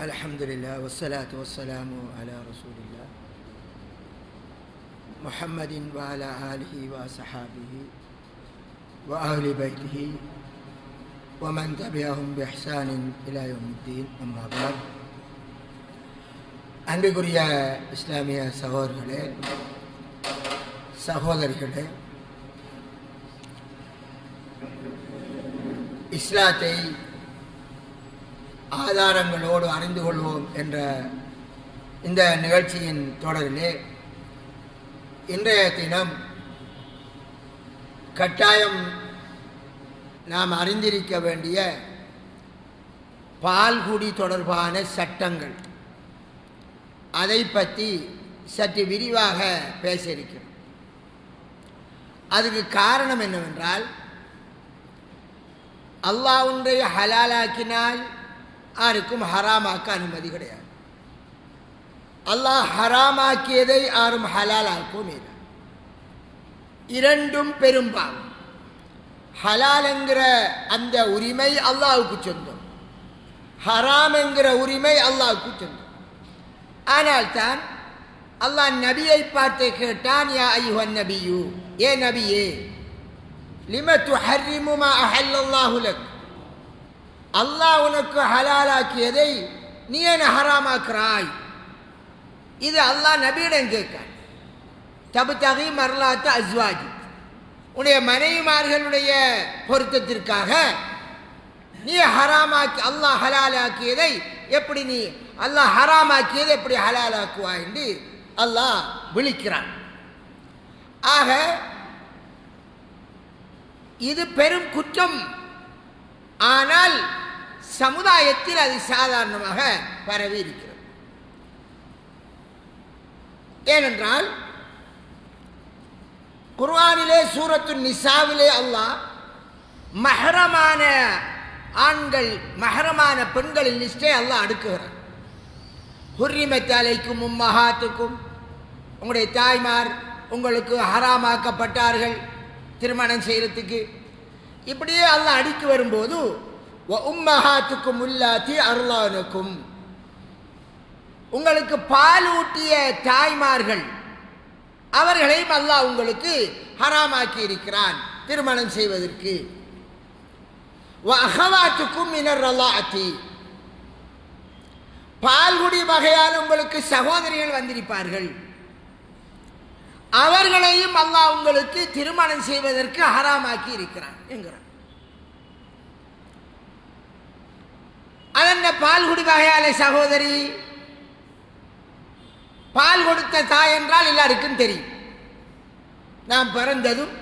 Alhamdulillah, wassalatu wassalamu ala rasulillah Muhammadin wa ala alihi wa sahabihi wa ahli baitihi wa man tabi'ahum bi ihsanin ila yawmiddin, amma ba'd. அன்புக்குரிய இஸ்லாமிய சகோதரர்களே, சகோதரிகளே, இஸ்லாத்தை ஆதாரங்களோடு அறிந்து கொள்வோம் என்ற இந்த நிகழ்ச்சியின் தொடரிலே இன்றைய தினம் கட்டாயம் நாம் அறிந்திருக்க வேண்டிய பால்குடி தொடர்பான சட்டங்கள், அதை பற்றி சற்று விரிவாக பேச இருக்கிறோம். அதுக்கு காரணம் என்னவென்றால், அல்லாஹ் ஒன்றை ஹலாலாக்கினால் யாருக்கும் ஹராமாக்க அனுமதி கிடையாது. அல்லாஹ் ஹராமாக்கியதை யாரும் ஹலாலாக்கவும் இல்லை. இரண்டும் பெரும்பாலும் ஹலால் என்கிற அந்த உரிமை அல்லாஹ்வுக்கு சொந்தம், ஹராம் என்கிற உரிமை அல்லாஹ்வுக்கு சொந்தம். ஆனால் தான் அல்லாஹ் நபியை பார்த்து கேட்டான், யா அய்யுஹன் நபியு, ஏ நபியே, லிம துஹர்ரிமு மா அஹல்லல்லாஹு லக், அல்லாஹ் உனக்கு ஹலாலாக்கியதை நீ என்ன ஹராமாக்குறாய்? இது அல்லாஹ் நபியிடம் கேட்க. தபுதகி மர்லாத்த அஸ்வாஜி, உன்னுடைய மனைவிமார்களுடைய பொருத்தத்திற்காக நீ ஹராமாக்கி, அல்லாஹ் ஹலாலாக்கியதை எப்படி நீ அல்லாஹ் ஹராமாக்கியதை எப்படி ஹலாலாக்குவாய் என்று அல்லாஹ் விழிக்கிறான். ஆக இது பெரும் குற்றம். ஆனால் சமுதாயத்தில் அது சாதாரணமாக பரவி இருக்கிறது. ஏனென்றால் குர்ஆனிலே சூரத்து நிசாவிலே அல்லாஹ் மஹரமான ஆண்கள், மஹரமான பெண்களின் லிஸ்டை அல்லாஹ் அடுக்குகிறார். ஹுர்ரிமத் அலைக்கும் உம்மஹாத்துக்கும், உங்களுடைய தாய்மார் உங்களுக்கு ஹராமாக்கப்பட்டார்கள் திருமணம் செய்யறதுக்கு. இப்படியே அல்லாஹ் அடிக்கு வரும்போது வ உம்மஹாத்துக்கும் உல்லாத்தி அர்லானுக்கும், உங்களுக்கு பாலூட்டிய தாய்மார்கள் அவர்களையும் அல்லாஹ் உங்களுக்கு ஹராமாக்கி இருக்கிறான் திருமணம் செய்வதற்கு. வ அஹவாத்துக்கும் மினர் ரலாஅத்தி, பால்குடி வகையால் உங்களுக்கு சகோதரிகள் வந்திருப்பார்கள், அவர்களையும் அல்லாஹ் உங்களுக்கு திருமணம் செய்வதற்கு ஹராமாக்கி இருக்கிறான் என்கிறான். அதென்ன பால்குடி வகையால சகோதரி? பால் கொடுத்த தாய் என்றால் எல்லாருக்கும் தெரியும். நான் பிறந்ததும்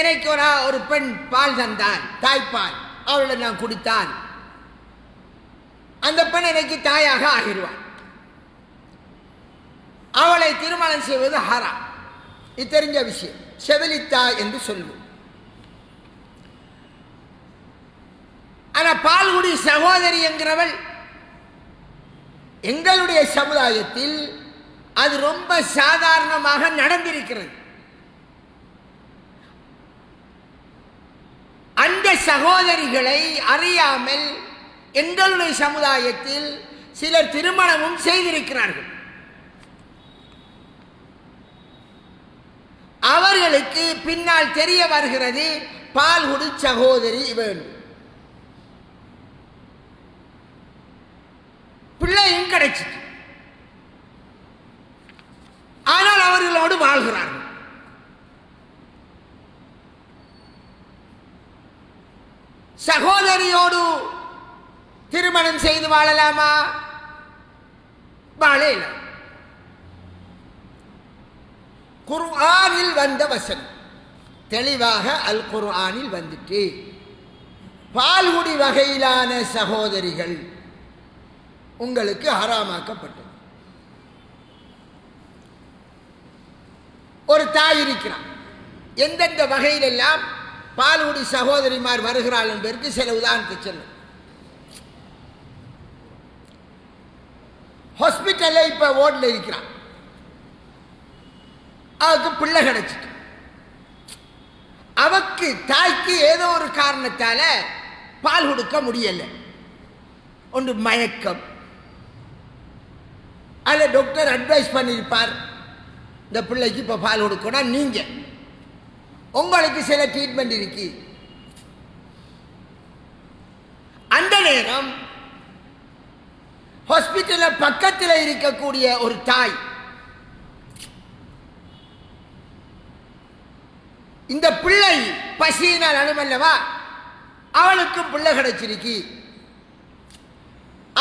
எனக்கு ஒரு பெண் பால் தந்தாள், தாய்ப்பால், அவளை நான் குடித்தால் அந்த பெண் எனக்கு தாயாக ஆகிடுவாள். அவளை திருமணம் செய்வது ஹராம், இது தெரிஞ்ச விஷயம். செவிலித்தாய் என்று சொல்லுவோம். ஆனால் பால்குடி சகோதரி என்கிறவள் எங்களுடைய சமுதாயத்தில் அது ரொம்ப சாதாரணமாக நடந்திருக்கிறது. அந்த சகோதரிகளை அறியாமல் எங்களுடைய சமுதாயத்தில் சிலர் திருமணமும் செய்திருக்கிறார்கள். அவர்களுக்கு பின்னால் தெரிய வருகிறது பால்குடி சகோதரி வேண்டும், பிள்ளையும் கிடைச்சிட்டு, ஆனால் அவர்களோடு வாழ்கிறார்கள். சகோதரியோடு திருமணம் செய்து வாழலாமா? வாழலாம். குர்ஆனில் வந்த வசனம் தெளிவாக அல் குர்ஆனில் வந்துட்டு, பால்குடி வகையிலான சகோதரிகள் உங்களுக்கு ஹராமாக்கப்பட்டது. ஒரு தாய் இருக்கிறான், எந்தெந்த வகையிலெல்லாம் பால்குடி சகோதரிமார் வருகிறாள் என்பதற்கு சில உதாரணத்தை சொல்லும். ஹாஸ்பிட்டல்ல இப்ப ஓட்ல இருக்கிறான், அவருக்கு பிள்ளை கிடைச்சிட்டு, அவக்கு தாய்க்கு ஏதோ ஒரு காரணத்தால பால் கொடுக்க முடியல. ஒன்று மயக்கம், அதில் டாக்டர் அட்வைஸ் பண்ணியிருப்பார், இந்த பிள்ளைக்கு இப்போ பால் கொடுக்கணும், நீங்கள் உங்களுக்கு சில ட்ரீட்மெண்ட் இருக்கு. அந்த நேரம் ஹாஸ்பிட்டலில் பக்கத்தில் இருக்கக்கூடிய ஒரு தாய் இந்த பிள்ளை பசியினால் அனுமல்லவா, அவளுக்கும் பிள்ளை கிடைச்சிருக்கு.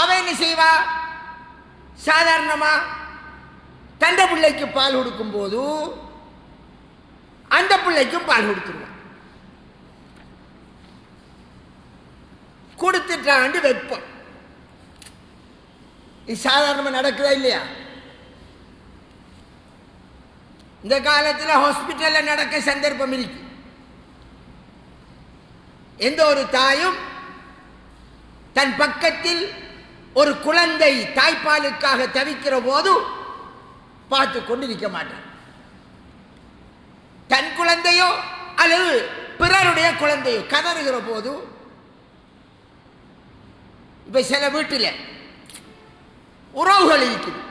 அவன் என்ன செய்வா, சாதாரணமா தந்த பிள்ளைக்கு பால் கொடுக்கும் போது அந்த பிள்ளைக்கும் பால் கொடுத்துருவான். கொடுத்துட்டாண்டு வைப்போம். இது சாதாரணமாக நடக்குதா இல்லையா? இந்த காலத்தில் ஹாஸ்பிட்டலில் நடக்க சந்தர்ப்பம் இருக்கு. எந்த ஒரு தாயும் தன் பக்கத்தில் ஒரு குழந்தை தாய்ப்பாலுக்காக தவிக்கிற போது பார்த்து கொண்டு நிற்க மாட்டான். தன் குழந்தையோ அல்லது பிறருடைய குழந்தையோ கதறுகிற போது, இப்ப சில வீட்டில் உறவுகள் இருக்குது,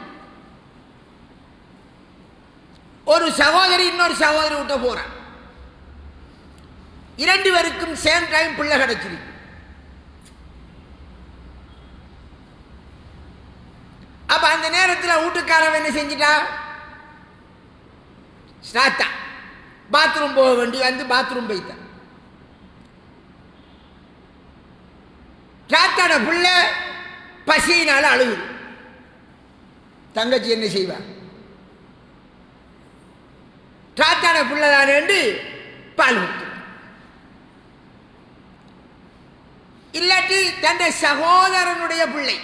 ஒரு சகோதரி இன்னொரு சகோதரி விட்ட போறான், இரண்டு பேருக்கும் சேம் டைம் பிள்ளை கிடைச்சிருக்கு. அப்ப அந்த நேரத்தில் வீட்டுக்காரன் என்ன செஞ்சிட்டா, ஸ்டார்ட்டா பாத்ரூம் போக வேண்டி வந்து பாத்ரூம் போயிட்டான். தாத்தாட புள்ள பசியினால அழுகுது. தங்கச்சி என்ன செய்வா, தாத்தாட புள்ள தானே பால் கொடுத்து, இல்லாட்டி தன் சகோதரனுடைய பிள்ளை,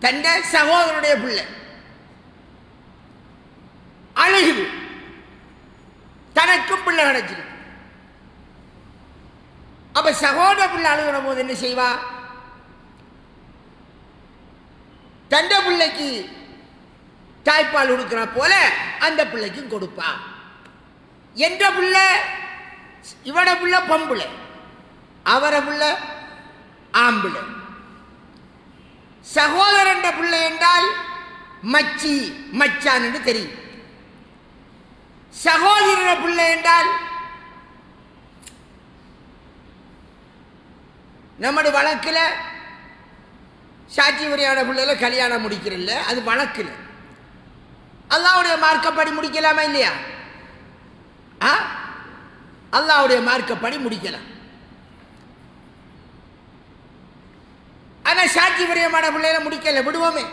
தன் சகோதரனுடைய பிள்ளை அழுகுது, தனக்கும் பிள்ளை கிடைச்சிருக்கு. அப்ப சகோதர பிள்ளை அழுகிற போது என்ன செய்வா, தண்ட பிள்ளைக்கு தாய்ப்பால் கொடுக்கிற போல அந்த பிள்ளைக்கும் கொடுப்பா. என்ற பிள்ளை இவட பிள்ளை பொம்புளை, அவர பிள்ளை ஆம்பிளை. சகோதரன் பிள்ளை என்றால் மச்சி மச்சான் என்று தெரியும். சகோதர பிள்ளை என்றால் நம்முடைய வழக்கில் சாட்சி உரையாட பிள்ளைல கல்யாணம் முடிக்கிறல்ல, அது வழக்கில். அல்லாஹ்வுடைய மார்க்கப்படி முடிக்கலாமா இல்லையா? அல்லாஹ்வுடைய மார்க்கப்படி முடிக்கலாம். ஆனால் சாட்சி உரையமான பிள்ளைல முடிக்கல, விடுவோமே.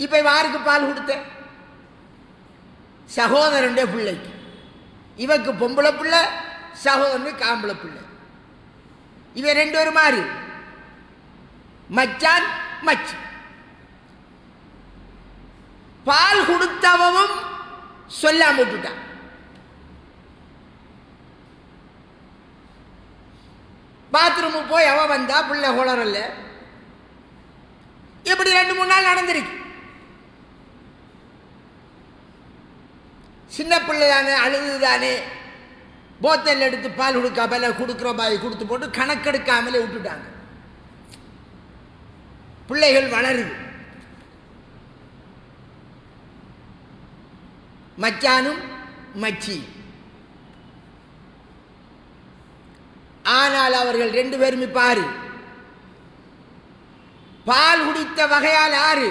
இப்ப யாருக்கு பால் கொடுத்த, சகோதரனுடைய பிள்ளைக்கு. இவக்கு பொம்பளை பிள்ளை, சகோதரனுக்கு ஆம்பளை பிள்ளை. இவ ரெண்டு பேரும் மாறி மச்சான் மச்சி. பால் கொடுத்தவும் சொல்லாம விட்டுட்டான். பாத்ரூமுக்கு போய் அவ வந்தா பிள்ளை குளரல்ல. இப்படி 2-3 நாள் நடந்திருக்கு. சின்ன பிள்ளை தானே, அழுதுதானே, போத்தல் எடுத்து பால் கொடுக்காமல கொடுக்குற பாய் கொடுத்து போட்டு கணக்கெடுக்காமலே விட்டுட்டாங்க. பிள்ளைகள் வளருது. மச்சானும் மச்சி. ஆனால் அவர்கள் 2 பேரும் பாரு, பால் குடித்த வகையால் ஆறு,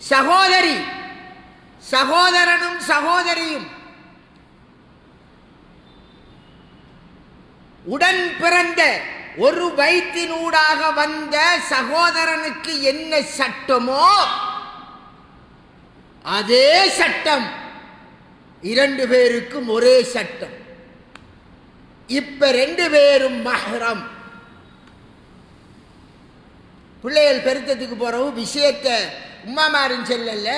சகோதரி சகோதரனும் சகோதரியும் உடன் பிறந்த ஒரு வயிற்றினூடாக வந்த சகோதரனுக்கு என்ன சட்டமோ அதே சட்டம் 2 பேருக்கும் ஒரே சட்டம். இப்ப 2 பேரும் மஹ்ரம். பிள்ளைகள் பெருத்தத்துக்கு போறவும் விஷயத்தை உம்மாமாரின் செல்லல,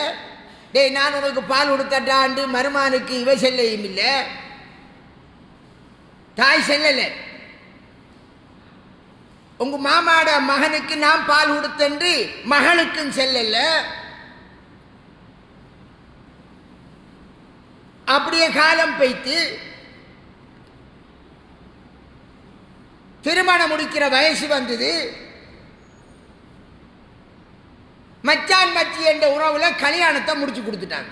டேய் நான் உனக்கு பால் கொடுத்தாண்டு மருமானுக்கு இவ செல்லையும் இல்லை, தாய் செல்லல. உங்க மாமாட மகனுக்கு நான் பால் கொடுத்தன்று மகளுக்கும் செல்லல. அப்படியே காலம் போய்த்து திருமணம் முடிக்கிற வயசு வந்தது. மச்சான் மச்சி என்ற உறவுல கல்யாணத்தை முடிச்சு கொடுத்துட்டாங்க.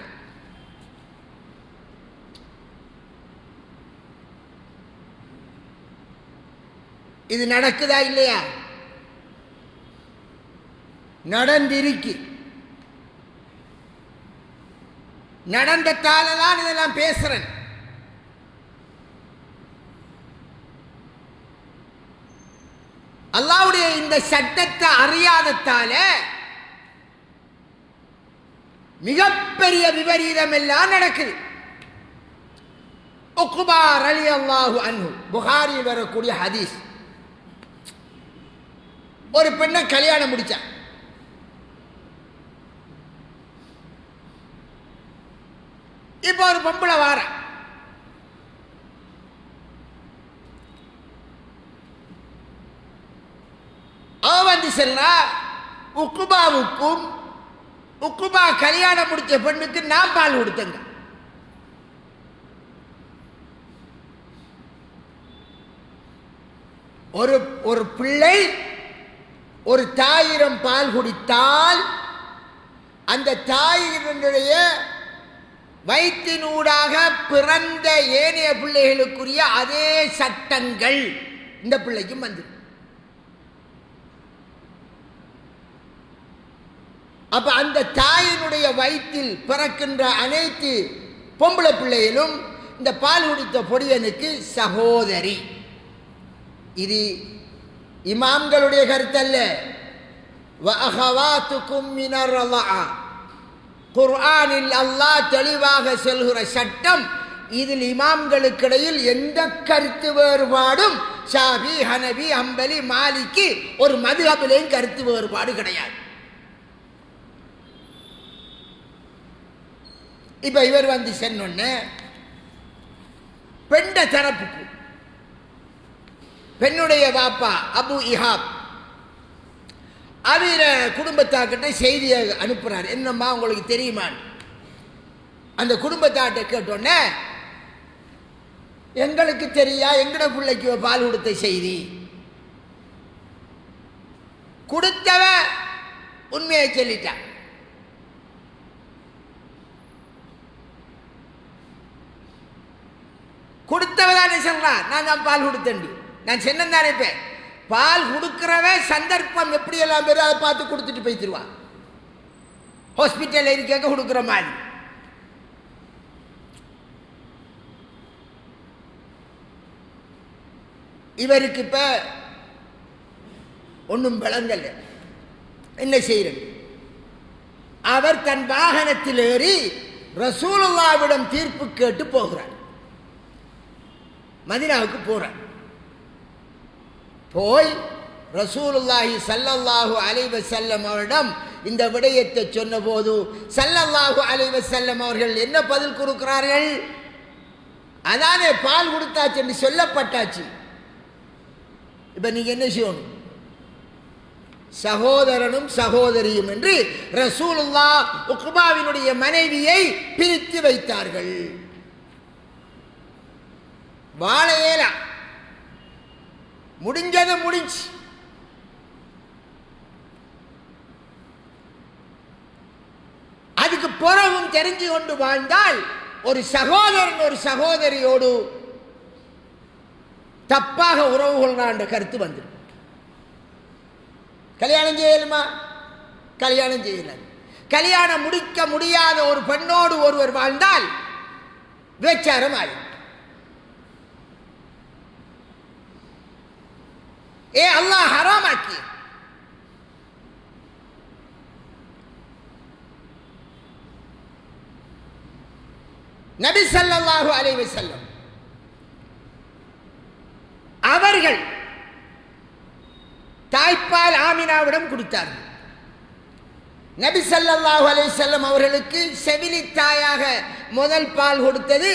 இது நடக்குதா இல்லையா? நடந்திருக்கு. நடந்ததால தான் இதெல்லாம் பேசுறேன். அல்லாஹ்வுடைய இந்த சட்டத்தை அறியாததால மிகப்பெரிய விபரீதம் எல்லாம் நடக்குது. உக்பா ரலியல்லாஹு அன்ஹு, புகாரியில் வரக்கூடிய ஹதீஸ். ஒரு பெண்ணை கல்யாணம் முடிச்சா. இப்ப ஒரு பொம்பளை வார, அவ வந்து சொல்றா, உக்குபாவுக்கும் உக்குபா கல்யாணம் முடிச்ச பெண்ணுக்கு நான் பால் கொடுத்தங்க. ஒரு பிள்ளை ஒரு தாயிரம் பால் குடித்தால் அந்த தாயினுடைய வயிற்றினூடாக பிறந்த ஏனைய பிள்ளைகளுக்குரிய அதே சட்டங்கள் இந்த பிள்ளைக்கும் வந்து. அப்ப அந்த தாயினுடைய வயிற்றில் பிறக்கின்ற அனைத்து பொம்பளை பிள்ளைகளும் இந்த பால் குடித்த பொடியனுக்கு சகோதரி. இது இமாம்களுடைய கருத்தல்ல. குர்ஆனில் அல்லாஹ் தெளிவாக சொல்கிற சட்டம். இதில் இமாம்களுக்கிடையில் எந்த கருத்து வேறுபாடும், ஷாஃபி, ஹனபி, ஹம்பலி, மாலிகி ஒரு மதுஹபிலேயும் கருத்து வேறுபாடு கிடையாது. இப்ப இவர் வந்து சொன்னோன்னு பெண்ட தரப்புக்கு பெண்ணுடைய பாப்பா அபு இஹாப் அவர குடும்பத்தாக்கிட்ட செய்தியை அனுப்புறார். என்னம்மா உங்களுக்கு தெரியுமா? அந்த குடும்பத்தாட்ட கேட்டோன்னே, எங்களுக்கு தெரியா, எங்கட பிள்ளைக்கு பால் கொடுத்த செய்தி. கொடுத்தவ உண்மையை சொல்லிட்டான். கொடுத்தவதானே சொல்றான், நான் தான் பால் கொடுத்தேன். நான் சொன்னேன் தானே, இப்ப பால் கொடுக்கிறவன் சந்தர்ப்பம் எப்படி எல்லாம் பேரும் அதை பார்த்து கொடுத்துட்டு போய்த்திருவான். ஹாஸ்பிட்டல் இருக்க கொடுக்குற மாதிரி. இவருக்கு இப்ப ஒன்றும் விளங்கல, என்ன செய்யறது? அவர் தன் வாகனத்தில் ஏறி ரசூலுல்லாஹ்விடம் தீர்ப்பு கேட்டு போகிறார். மதீனாவுக்கு போறார். போய் ரசூலுல்லாஹி ஸல்லல்லாஹு அலைஹி வஸல்லம் அவரிடம் இந்த விடயத்தை சொன்னபோது ஸல்லல்லாஹு அலைஹி வஸல்லம் அவர்கள் என்ன பதில் கொடுக்கிறார்கள்? அதானே பால் கொடுத்தாச்சு என்று சொல்லப்பட்டாச்சு. இப்ப நீங்க என்ன செய்யணும்? சகோதரனும் சகோதரியும் என்று ரசூலுல்லாஹ் உக்பாவினுடைய மனைவியை பிரித்து வைத்தார்கள். வாழையேலா முடிஞ்சது முடிஞ்சு. அதுக்கு பிறகும் தெரிஞ்சு கொண்டு வாழ்ந்தால் ஒரு சகோதரன் ஒரு சகோதரியோடு தப்பாக உறவு கொள்ளான்ற கருத்து வந்துடும். கல்யாணம் செய்யலுமா? கல்யாணம் செய்யலாம். கல்யாணம் முடிக்க முடியாத ஒரு பெண்ணோடு ஒருவர் வாழ்ந்தால் விபச்சாரம் ஆகும். அல்லாஹ் ஹராமாக்கி. நபி ஸல்லல்லாஹு அலைஹி வஸல்லம் அவர்கள் தாய்ப்பால் ஆமினாவிடம் கொடுத்தார்கள். நபி ஸல்லல்லாஹு அலைஹி வஸல்லம் அவர்களுக்கு செவிலி தாயாக முதல் பால் கொடுத்தது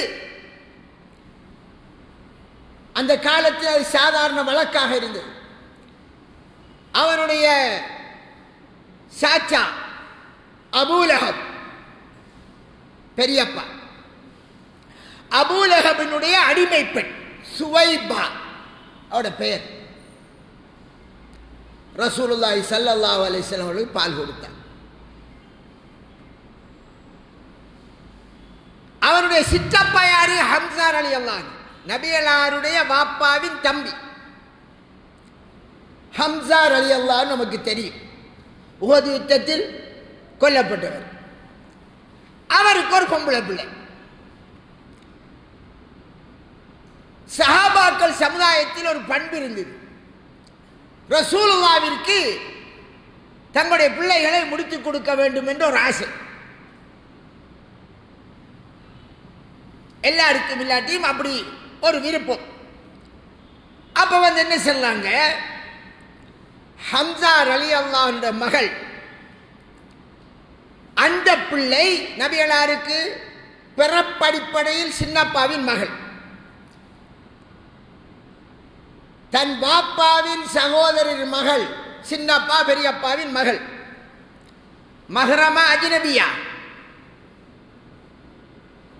அந்த காலத்தில் அது சாதாரண வழக்காக இருந்தது. அவனுடைய சாச்சா அபூலஹப், பெரியப்பா, அபூலஹபினுடைய அடிமை பெண் சுவைபா அவட பெயர். ரசூலுல்லாஹி ஸல்லல்லாஹு அலைஹி வஸல்லம் அவர்களுக்கு பால் கொடுத்தார். அவருடைய சிற்றப்பா யாரு? ஹம்சா ரலியல்லாஹு அன்ஹு, நபிகளாருடைய வாப்பாவின் தம்பி ஹம்சா ரலியல்லாஹு அன்ஹு நமக்கு தெரியும். உஹது யுத்தத்தில் கொல்லப்பட்டவர். அவருக்கு ஒரு பொம்பளை பிள்ளை. சஹாபாக்கள் சமுதாயத்தில் ஒரு பண்பு இருந்தது. ரசூலுல்லாஹ்விற்கு தங்களுடைய பிள்ளைகளை முடித்துக் கொடுக்க வேண்டும் என்ற ஒரு ஆசை. எல்லாருக்கும் இல்லாட்டியும் அப்படி ஒரு விருப்பம். அப்ப என்ன சொன்னாங்க, ஹம்சா ரலியல்லாஹு அன்ஹு மகள், அந்த பிள்ளை நபிகளாருக்கு பிறப்படிப்படையில் சின்னப்பாவின் மகள், தன் பாப்பாவின் சகோதரின் மகள், சின்னப்பா பெரியப்பாவின் மகள், மஹ்ரமா அஜ்னபியா,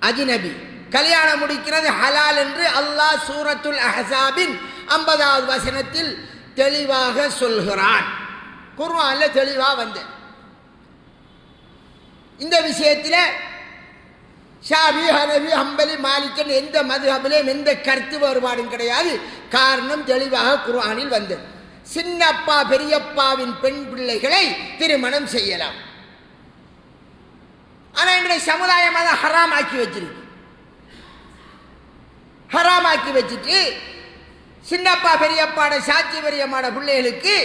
அஜ்னபி, கல்யாணம் முடிக்கிறது ஹலால் என்று அல்லாஹ் சூரத்துல் அஹ்ஸாபின் 50வது வசனத்தில் தெளிவாக சொல்கிறான். குர்ஆன்ல தெளிவா வந்து இந்த விஷயத்தில் ஷாஃபி, ஹனஃபி, ஹம்பலி, மாலிக் எந்த மதுஹபிலும் எந்த கருத்து வேறுபாடும் கிடையாது. காரணம் தெளிவாக குர்ஆனில் வந்தது. சின்னப்பா பெரியப்பாவின் பெண் பிள்ளைகளை திருமணம் செய்யலாம். ஆனால் இன்றைய சமுதாயம் அதை ஹராமாக்கி வச்சிருக்கு. ஹராமாக்கி வச்சுட்டு சின்னப்பா பெரியப்பாட சாட்சி பெரியம்மாட பிள்ளைகளுக்கு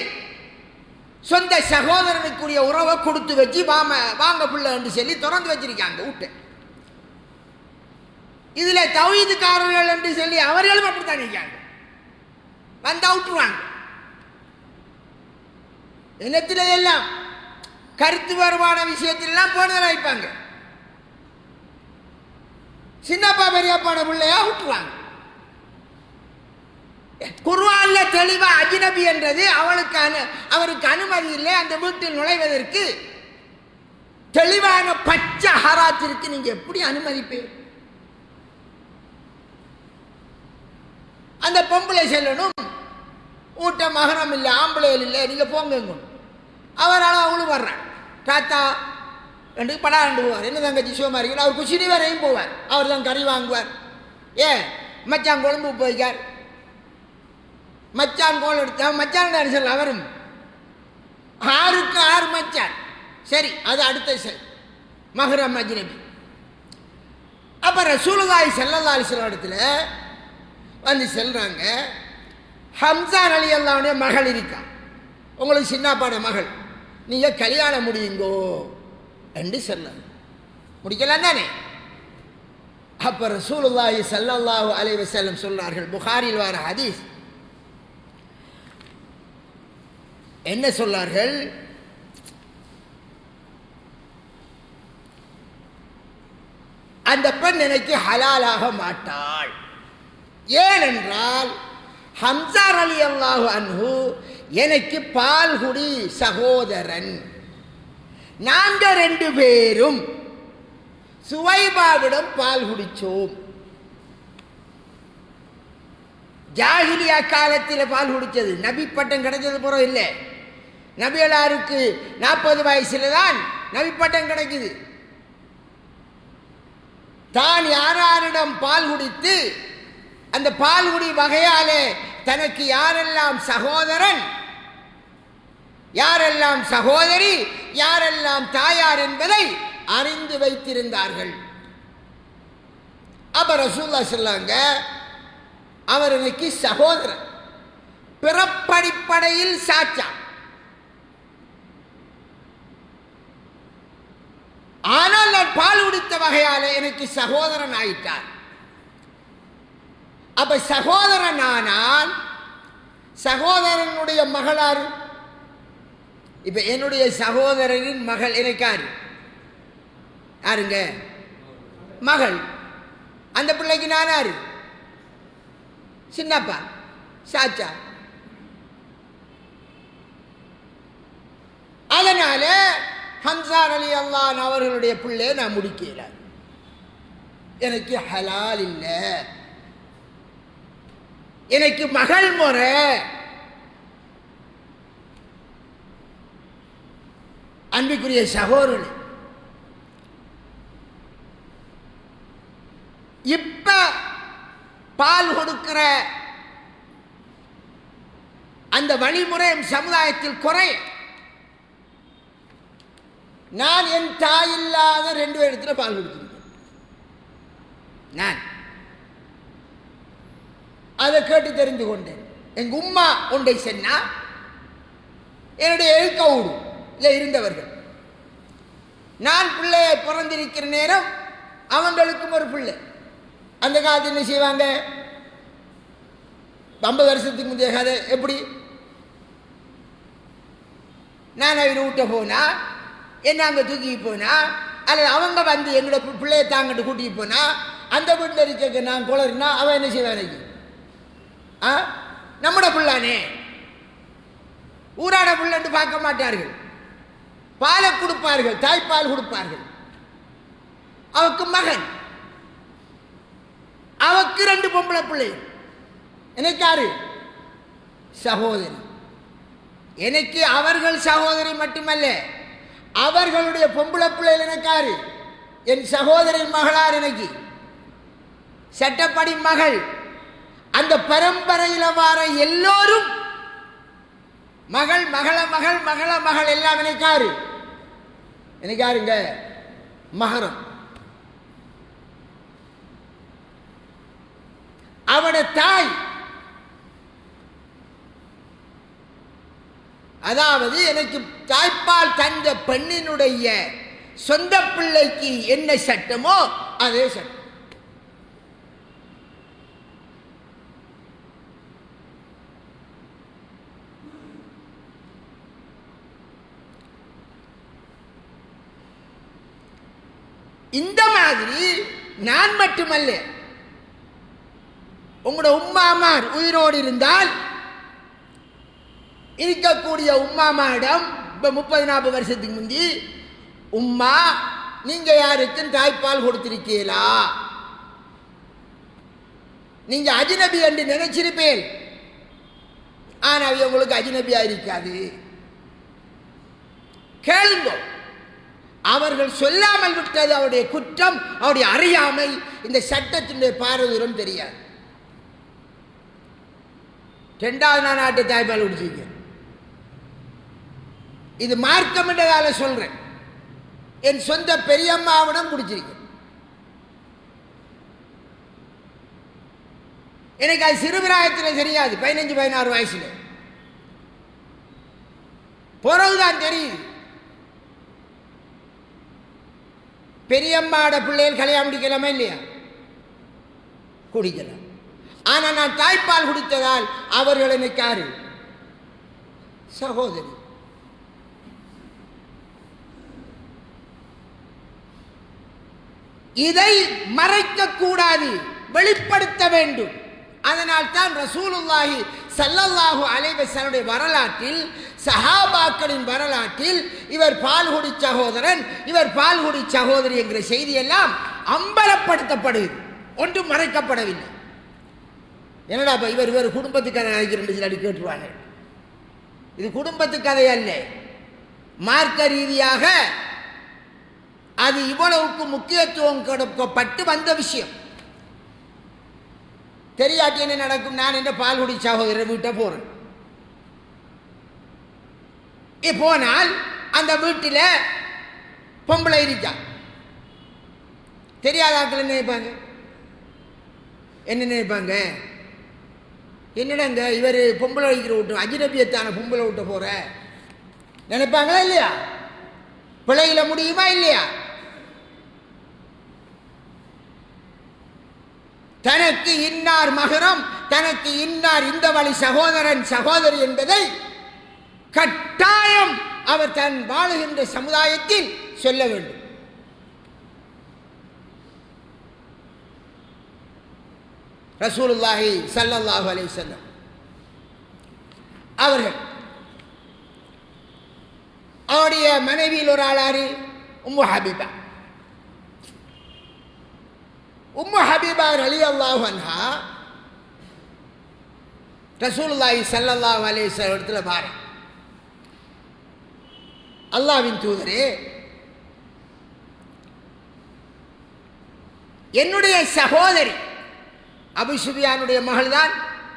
சொந்த சகோதரனுக்குரிய உறவை கொடுத்து வச்சு வாங்க பிள்ளை என்று சொல்லி திறந்து வச்சிருக்காங்க வீட்டை. இதுல தௌஹீதுக்காரர்கள் என்று சொல்லி அவர்களும் அப்படித்தான் இருக்காங்க. வந்தா விட்டுருவாங்க. என்னத்தில எல்லாம் கருத்து வேறுபாட விஷயத்திலாம் போனதில் வைப்பாங்க. சின்னப்பா பெரியப்பாட பிள்ளையா விட்டுருவாங்க. குர்ஆன்ல தெளிவா அஜ்னபி என்றது அவருக்கு அனுமதி இல்லை அந்த வீட்டில் நுழைவதற்கு. தெளிவான பச்சை ஹராத்திற்கு நீங்க எப்படி அனுமதிப்பீங்க? அந்த பொம்பளை செல்லணும், ஊட்ட மகரம் இல்லை, ஆம்பளைகள் இல்லை, நீங்க போங்க. அவரால் அவங்களும் வர்றாங்க. தாத்தா ரெண்டு படா ரெண்டு போவார். என்ன தங்கச்சி சிவமா இருக்கீங்க? அவர் குஷினி வரையும் போவார். அவர் தான் கறி வாங்குவார். மச்சான் குழம்பு போய்க்கார். மச்சான் கோல் எடுத்தா மச்சான் சொல்லலாம். அவரும் 6க்கு 6 மச்சான். சரி, அது அடுத்த சரி மஹ்ரம் அஜ்னபி. அப்ப ரசூலுல்லாஹி ஸல்லல்லாஹு அலைஹி வஸல்லம் இடத்துல வந்து செல்றாங்க. ஹம்சா ரலியல்லாஹு அன்ஹு மகள் இருக்கா, உங்களுக்கு சின்னப்பாட மகள், நீங்க கல்யாணம் முடியுங்கோ என்று சொன்னாங்க. முடிக்கலாம் தானே? அப்ப ரசூலுல்லாஹி ஸல்லல்லாஹு அலைஹி வஸல்லம் சொல்றார்கள், புகாரில் வர ஹதீஸ், என்ன சொன்னார்கள்? அந்த பெண் எனக்கு ஹலாலாக மாட்டாள். ஏனென்றால் ஹம்சா ரலியல்லாஹு அன்ஹு எனக்கு பால்குடி சகோதரன். நாங்க 2 பேரும் சுவைபாவிடம் பால் குடிச்சோம். ஜாஹிலியா காலத்தில் பால் குடிச்சது. நபி பட்டம் கிடைச்சது போறோம் இல்லை. நபிகளாருக்கு 40 வயசுல தான் நபி பட்டம் கிடைக்குது. தான் யாரிடம் பால் குடித்து அந்த பால்குடி வகையாலே தனக்கு யாரெல்லாம் சகோதரன், யாரெல்லாம் சகோதரி, யாரெல்லாம் தாயார் என்பதை அறிந்து வைத்திருந்தார்கள். அப்ப ரசூலுல்லாஹ் சொன்னாங்க, அவர் எனக்கு சகோதரன், பிறப்படிப்படையில் சாச்சா, ஆனால் நான் பால் குடித்த வகையால எனக்கு சகோதரன் ஆயிட்டார். அப்ப சகோதரன் ஆனால் சகோதரனுடைய மகளாரு? இப்ப என்னுடைய சகோதரனின் மகள் எனக்கு யாருங்க? மகள். அந்த பிள்ளைக்கு நான் யாரு? சின்னப்பா, சாச்சா. அதனால ஹம்சா ரலியல்லாஹு அன்ஹு அவர்களுடைய பிள்ளை நான் முடிக்கல. எனக்கு ஹலால் இல்லை. எனக்கு மகள் முறை. அன்பிற்குரிய சகோதரன், இப்ப பால் கொடுக்கிற அந்த வழிமுறை சமுதாயத்தில் குறை. நான் என் தாய் இல்லாத 2 இடத்துல பால் கொடுத்திருக்கேன். நான் அதை கேட்டு தெரிந்து கொண்டேன். எங்க உம்மா ஒன்றை சொன்னா என்னுடைய எழுக்கவுடு இல்லை இருந்தவர்கள், நான் பிள்ளையை பிறந்திருக்கிற நேரம் அவங்களுக்கும் ஒரு பிள்ளை. அந்த காலத்தில் என்ன செய்வாங்க, 50 வருஷத்துக்கு முந்தைய கதை எப்படி, நான் அவர் விட்ட போனா என்ன அங்கே தூக்கி போனா அல்லது அவங்க வந்து எங்களோட பிள்ளையை தாங்கிட்டு கூட்டிட்டு போனா அந்த வீட்டில் இருக்க நான் குளறினா அவன் என்ன செய்வான், நம்மட பிள்ளானே ஊராட பிள்ளைன்னு பார்க்க மாட்டார்கள். பாலை கொடுப்பார்கள், தாய்ப்பால் கொடுப்பார்கள். அவக்கு மகன், அவக்கு 2 பொம்பளை பிள்ளை. எனக்கு யாரு சகோதரி. எனக்கு அவர்கள் சகோதரி மட்டுமல்ல, அவர்களுடைய பொம்பளை பிள்ளைகள் எனக்கு யாரு, என் சகோதரின் மகளார். எனக்கு சட்டப்படி மகள். அந்த பரம்பரையில் வர எல்லோரும் மகள் மகள மகள் மகள மகள் எல்லாம் எனக்கு யாரு, எனக்கு யாருங்க மகரம். அவட தாய், அதாவது எனக்கு தாய்ப்பால் தந்த பெண்ணினுடைய சொந்த பிள்ளைக்கு என்ன சட்டமோ அதே சட்டம். இந்த மாதிரி நான் மட்டுமல்ல, உங்களோட உம்மாமார் உயிரோடு இருந்தால் இருக்கக்கூடிய உம்மாமாரிடம் இப்போ 30-40 வருஷத்துக்கு முந்தி, உம்மா நீங்க யாருக்கும் தாய்ப்பால் கொடுத்திருக்கீங்களா, நீங்க அஜ்னபி என்று நினைச்சிருப்பேன், ஆனால் உங்களுக்கு அஜ்னபியா இருக்காது. கேளுங்க. அவர்கள் சொல்லாமல் விட்டது அவருடைய குற்றம், அவருடைய அறியாமை. இந்த சட்டத்தினுடைய பாரதூரம் தெரியாது. 2வது நாட்டு தாய்ப்பால் குடிச்சிருக்கேன். இது மார்க்கம் என்றதால சொல்றேன். என் சொந்த பெரியம்மாவிடம் குடிச்சிருக்கேன். எனக்கு அது சிறுபிராயத்தில் தெரியாது. 15-16 வயசுல பிறகுதான் தெரியுது. பெரியம்மாட பிள்ளைகள் கல்யாணம் முடிக்கலாமா இல்லையா, குடிக்கலாம். ஆனால் நான் தாய்ப்பால் குடித்ததால் அவர்கள் எனக்கு யாரு, சகோதரி. இதை மறைக்க கூடாது, வெளிப்படுத்த வேண்டும். அதனால் தான் ரசூலுல்லாஹி ஸல்லல்லாஹு அலைஹி வஸல்லம் வரலாற்றில், சஹாபாக்களின் வரலாற்றில் இவர் பால்குடி சகோதரன், இவர் பால்குடி சகோதரி என்கிற செய்தியெல்லாம் அம்பலப்படுத்தப்படுது, ஒன்றும் மறைக்கப்படவில்லை. என்னடா இவர் இவர் குடும்பத்து கதை அழைக்கிறேன் கேட்டுருவாங்க. இது குடும்பத்து கதை அல்ல, மார்க்க ரீதியாக அது இவ்வளவுக்கு முக்கியத்துவம் கொடுக்கப்பட்டு வந்த விஷயம். தெரியாட்டி என்ன நடக்கும், நான் என்ற பால்குடி சகோதரர் வீட்டை போறேன். போனால் அந்த வீட்டில் பொம்பளை இருக்கா, தெரியாத ஆட்கள் என்ன நினைப்பாங்க, என்ன நினைப்பாங்க, என்னடாங்க இவர் பொம்பளை வைக்கிற விட்டு அஜ்னபியத்தான பொம்பளை விட்ட போற நினைப்பாங்களா இல்லையா? பிள்ளையில முடியுமா இல்லையா? தனக்கு இன்னார் மகரம், தனக்கு இன்னார் இந்த வழி சகோதரன் சகோதரி என்பதை கட்டாயம் அவர் தன் வாழுகின்ற சமுதாயத்தில் சொல்ல வேண்டும். ரசூலுல்லாஹி ஸல்லல்லாஹு அலைஹி வஸல்லம் அவர்கள் அவருடைய மனைவியில் ஒரு ஆளாரு உம்மு ஹபீபா. உம்மு ஹபீபா ரலியல்லாஹு அன்ஹா ரசூலுல்லாஹி ஸல்லல்லாஹு அலைஹி வஸல்லம் இடத்துல பாரு, அல்லாஹ்வின் தூதரே, என்னுடைய சகோதரி அபூ சுஃபியானுடைய மகள் தான்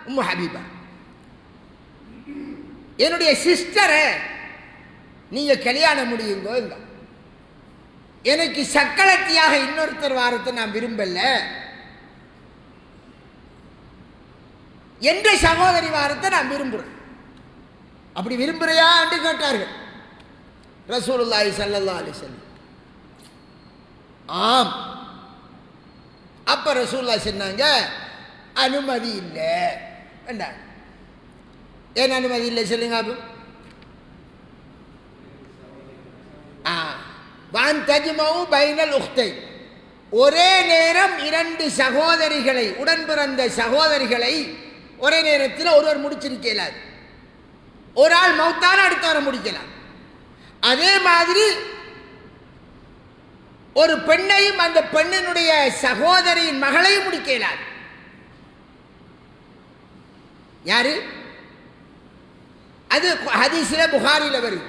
உம்மு ஹபீபா. என்னுடைய சிஸ்டரை நீங்க கல்யாணம் முடியுங்க. எனக்கு சக்களத்தியாக இன்னொருத்தர் வாரத்தை நான் விரும்பல, என்ற சகோதரி வாரத்தை நான் விரும்புறேன். அப்படி விரும்புறையா என்று கேட்டார்கள் ரசூலுல்லாஹி ஸல்லல்லாஹு அலைஹி வஸல்லம். ஆம். அப்ப ரசூலுல்லாஹ் சொன்னாங்க, அனுமதி இல்லை வேண்டாம். ஏன் அனுமதி இல்லை சொல்லுங்க. ஒரே நேரம் இரண்டு சகோதரிகளை, உடன் பிறந்த சகோதரிகளை ஒரே நேரத்தில் ஒருவர் முடிச்சிருக்க இயலாது. ஒரு ஆள் மௌத்தான அடுத்தவரை முடிக்கலாம். அதே மாதிரி ஒரு பெண்ணையும் அந்த பெண்ணினுடைய சகோதரியின் மகளையும் முடிக்க இயலாது. யாரு? அது ஹதீஸ்ல புகாரில வருது.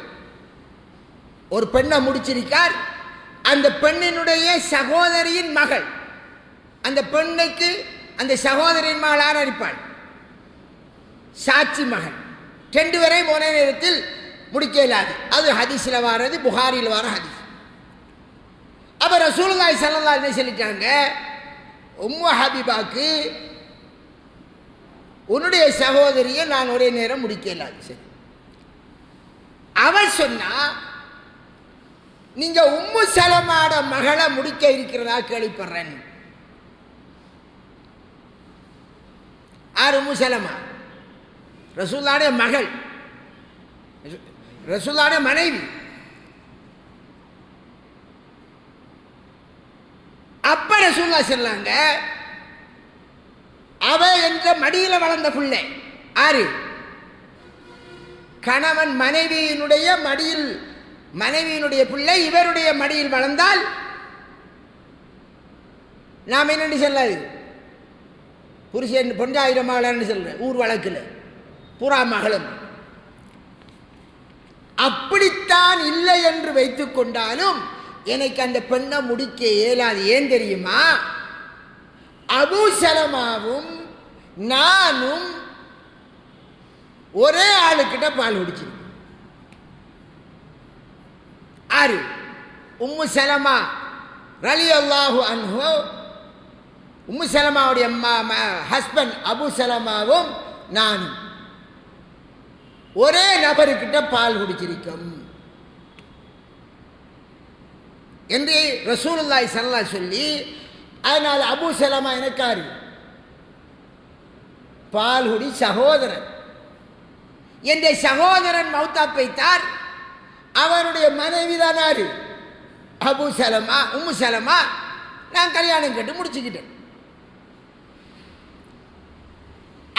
ஒரு பெண்ணை முடிச்சிருக்கார், அந்த பெண்ணினுடைய சகோதரியின் மகள், அந்த பெண்ணுக்கு அந்த சகோதரியின் மகள் யார் இருப்பாள்? சாட்சி மகள். ரெண்டு பேரையும் ஒரே நேரத்தில் முடிக்க இயலாது. அது ஹதீஸ்ல வாரது, புகாரில் வர ஹதீஸ். அப்ப ரசூலுல்லாஹி ஸல்லல்லாஹு அலைஹி வஸல்லம் சொல்லிட்டாங்க, உம்மு ஹபீபாக்கு உன்னுடைய சகோதரியை நான் ஒரே நேரம் முடிக்க இயலாது. சரி, அவள் சொன்னா, நீங்க உம்மு சலமாட மகளை முடிக்க இருக்கிறதா கேள்விப்படுறேன். ஆறு உம்மு சலமா? ரசூலுல்லாஹ்வுடைய மகள், ரசூலுல்லாஹ்வுடைய மனைவி. அப்ப ரசூலுல்லாஹ் சொன்னாங்க, அவ என்ற மடியில வளர்ந்த பிள்ளை. ஆறு? கணவன் மனைவியினுடைய மடியில், மனைவியினுடைய பிள்ளை இவருடைய மடியில் வளர்ந்தால் நாம் என்னென்று சொல்லாது, புருஷன் பொஞ்சாயிரம் மகள்னு சொல்றேன் ஊர் வழக்கில், புறா மகளும். அப்படித்தான் இல்லை என்று வைத்துக் கொண்டாலும் எனக்கு அந்த பெண்ணை முடிக்க இயலாது. ஏன் தெரியுமா? அபூ சலமாவும் நானும் ஒரே ஆளுக்கிட்ட பால் குடிச்சிருக்கோம். ஆறு? உம்மு சலமா ரலியல்லாஹு அன்ஹு, உம்மு சலமாவுடைய ஹஸ்பண்ட் அபூ சலமாவும் நானும் ஒரே நபருக்கிட்ட பால் குடிச்சிருக்கோம் என்று ரசூலுல்லாஹி ஸல்லல்லாஹு அலைஹி சொல்லி, அதனால் அபூ சலமா எனக்காரு பால்குடி சகோதரன். என்ற சகோதரன் மௌத்தா போய்த்தார். அவருடைய மனைவி தானாரு அபூ சலமா, உம்மு சலமா. நான் கல்யாணம் கேட்டு முடிச்சுக்கிட்டேன்.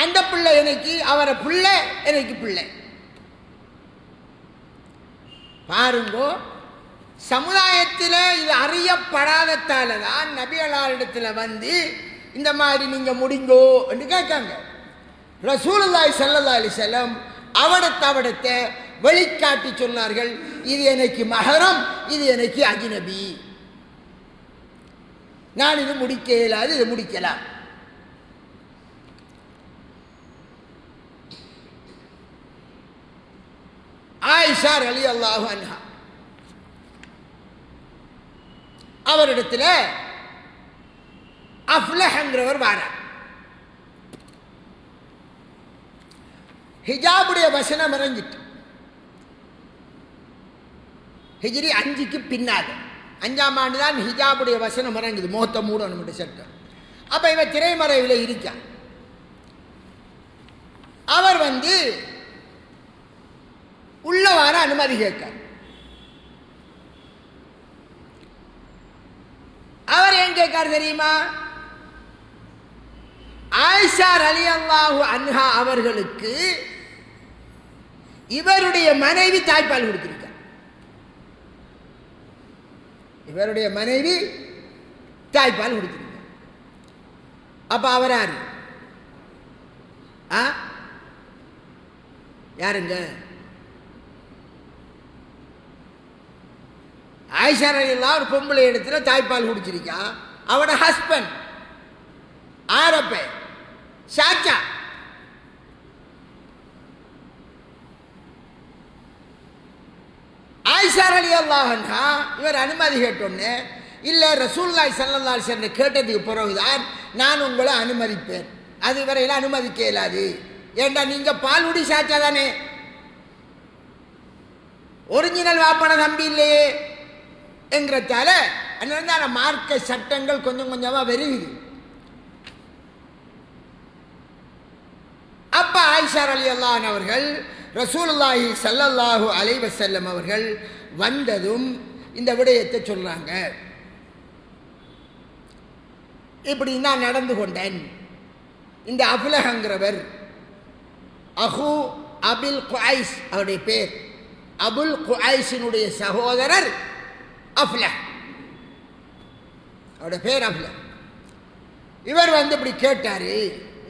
அந்த பிள்ளை எனக்கு, அவரை பிள்ளை எனக்கு பிள்ளை. பாருங்கோ, சமுதாயத்தில் இது அறியப்படாததால தான் நபிகளாரிடத்தில் வந்து இந்த மாதிரி நீங்க முடிங்கோ என்று கேட்காங்க. ரசூலுல்லாஹி ஸல்லல்லாஹு அலைஹி வஸல்லம் அவடத்தை வெளிக்காட்டி சொன்னார்கள், இது எனக்கு மஹரம், இது எனக்கு அஜ்னபி, நான் இது முடிக்க இயலாது, இது முடிக்கலாம். ஆயிஷா ரலியல்லாஹு அன்ஹா அவரிடத்தில் அஃப்லஹ்ங்கிறவர் வாரார். ஹிஜாபுடைய வசனம் இறங்கிட்டு, ஹிஜ்ரி 5க்கு பின்னால 5ஆம் ஆண்டு தான் ஹிஜாபுடைய வசனம் இறங்குது, முகத்தை மூடணும் சட்டம். அப்ப இவன் திரைமறைவில் இருக்கான். அவர் வந்து உள்ள வர அனுமதி கேட்கார். அவர் ஏன் கேட்கார் தெரியுமா? ஆயிஷா ரலியல்லாஹு அன்ஹா அவர்களுக்கு இவருடைய மனைவி தாய்ப்பால் கொடுத்திருக்கார். இவருடைய மனைவி தாய்ப்பால் கொடுத்திருக்கார். அப்ப அவர் யாரு? யாருங்க? ஆயிஷா ரலியல்லாஹு ஒரு பொம்பளை இடத்துல தாய்ப்பால் குடிச்சிருக்கா. அவட ஹஸ்பண்ட் ஆரப்பே சாச்சா. ஆயிஷா ரலியல்லாஹு அன்ஹா இவர் அனுமதி கேட்டோன்னு, இல்லை ரசூலுல்லாஹி ஸல்லல்லாஹு அலைஹி வஸல்லம் கேட்டதுக்கு பிறகுதான் நான் உங்களை அனுமதிப்பேன், அது வரையில் அனுமதிக்க இயலாது. ஏண்டா நீங்கள் பால்குடி சாச்சா தானே, ஒரிஜினல் வாப்பன தம்பி இல்லையே என்கிறதால அந்த மார்க்க சட்டங்கள் கொஞ்சம் கொஞ்சமாக வருகுது. அப்போ ஆயிஷா ரலியல்லாஹு அன்ஹா அவர்கள் ரசூலுல்லாஹி ஸல்லல்லாஹு அலைஹி வஸல்லம் அவர்கள் வந்ததும் இந்த விடயத்தை சொல்றாங்க. இப்படி நான் நடந்து கொண்டேன். இந்த அபுலஹங்கிறவர் அஹு அபுல் குஐஸ், அவருடைய பேர் அபுல் குஐஸினுடைய சகோதரர் அஃப்லஹ், அவருடைய பேர் அஃப்லஹ். இவர் வந்து இப்படி கேட்டாரு,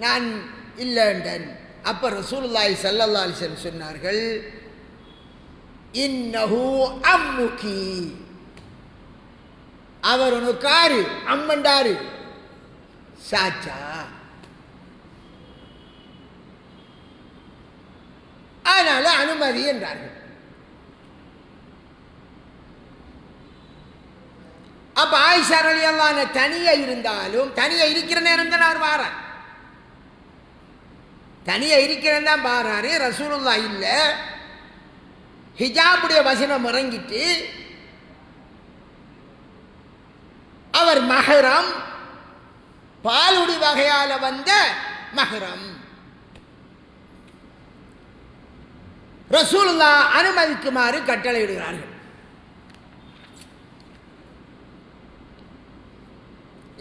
நான் இல்லைன்றன். அப்ப ரசூலுல்லாஹி ஸல்லல்லாஹு அலைஹி வஸல்லம் சொன்னார்கள், இன்னஹு அம்முகி, அவர் உனக்காரு அம்மண்டாரு சாச்சா. அதனால அனுமதி என்றார்கள். அப்ப ஆயிஷா ரலியல்லாஹு அன்ஹா தனியா இருந்தாலும், தனியா இருக்கிற நேரம் தான் அவர் வாரார், தனியா இருக்கிறேன் தான் பாராரு. ரசூலுல்லாஹ் இல்ல, ஹிஜாபுடைய வசனம் இறங்கிட்டு அவர் மஹரம், பாலுடி வகையால வந்த மஹரம். ரசூலுல்லாஹ் அனுமதிக்குமாறு கட்டளையிடுகிறார்கள்.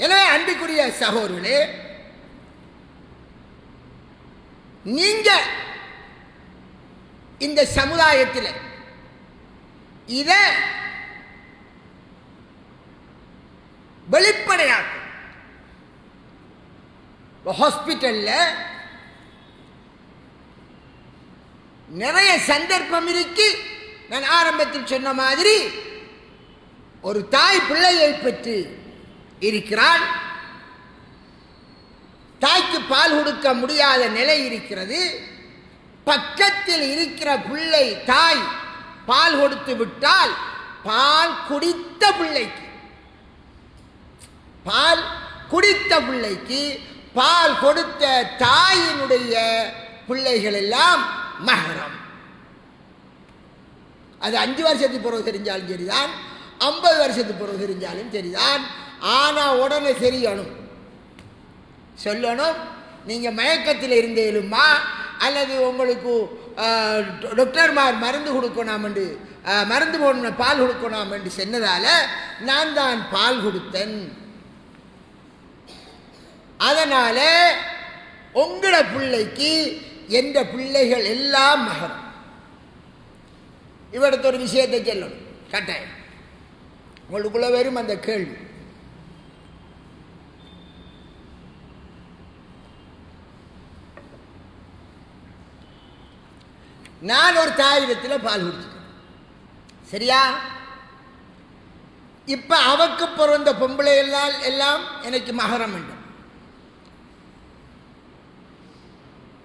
எனவே அன்புக்குரிய சகோதரர்களே, நீங்க இந்த சமுதாயத்தில் இத வெளிப்படையாக ஹாஸ்பிட்டல்ல நிறைய சந்தர்ப்பம் இருக்கு. நான் ஆரம்பத்தில் சொன்ன மாதிரி ஒரு தாய் பிள்ளையை பெற்று இருக்கிறாள், தாய்க்கு பால் கொடுக்க முடியாத நிலை இருக்கிறது. பக்கத்தில் இருக்கிற பிள்ளை தாய் பால் கொடுத்து விட்டால் பால் குடித்த பிள்ளைக்கு, பால் குடித்த பிள்ளைக்கு பால் கொடுத்த தாயினுடைய பிள்ளைகள் எல்லாம் மஹரம். அது 5 வருஷத்துக்கு பிறகு தெரிஞ்சாலும் சரிதான், 50 வருஷத்துக்கு பிறகு தெரிஞ்சாலும் சரிதான். ஆனா உடனே தெரியணும், சொல்லணும், நீங்க மயக்கத்தில் இருந்தேலுமா அல்லது உங்களுக்கு டாக்டர்மார் மருந்து கொடுக்கணும் என்று, மருந்து போடணும், பால் கொடுக்கணும் என்று சொன்னதால நான் தான் பால் கொடுத்தேன். அதனால உங்கள பிள்ளைக்கு எந்த பிள்ளைகள் எல்லாம் மகரம். இவடத்த ஒரு விஷயத்தை சொல்லணும் கட்டாயம், உங்களுக்குள்ள வரும் அந்த கேள்வி. நான் ஒரு தாயிடத்தில் பால் குடிச்சிட்டேன், சரியா? இப்ப அவக்கு பிறந்த பொம்பளை எல்லாம் எனக்கு மகரம் வேண்டும்.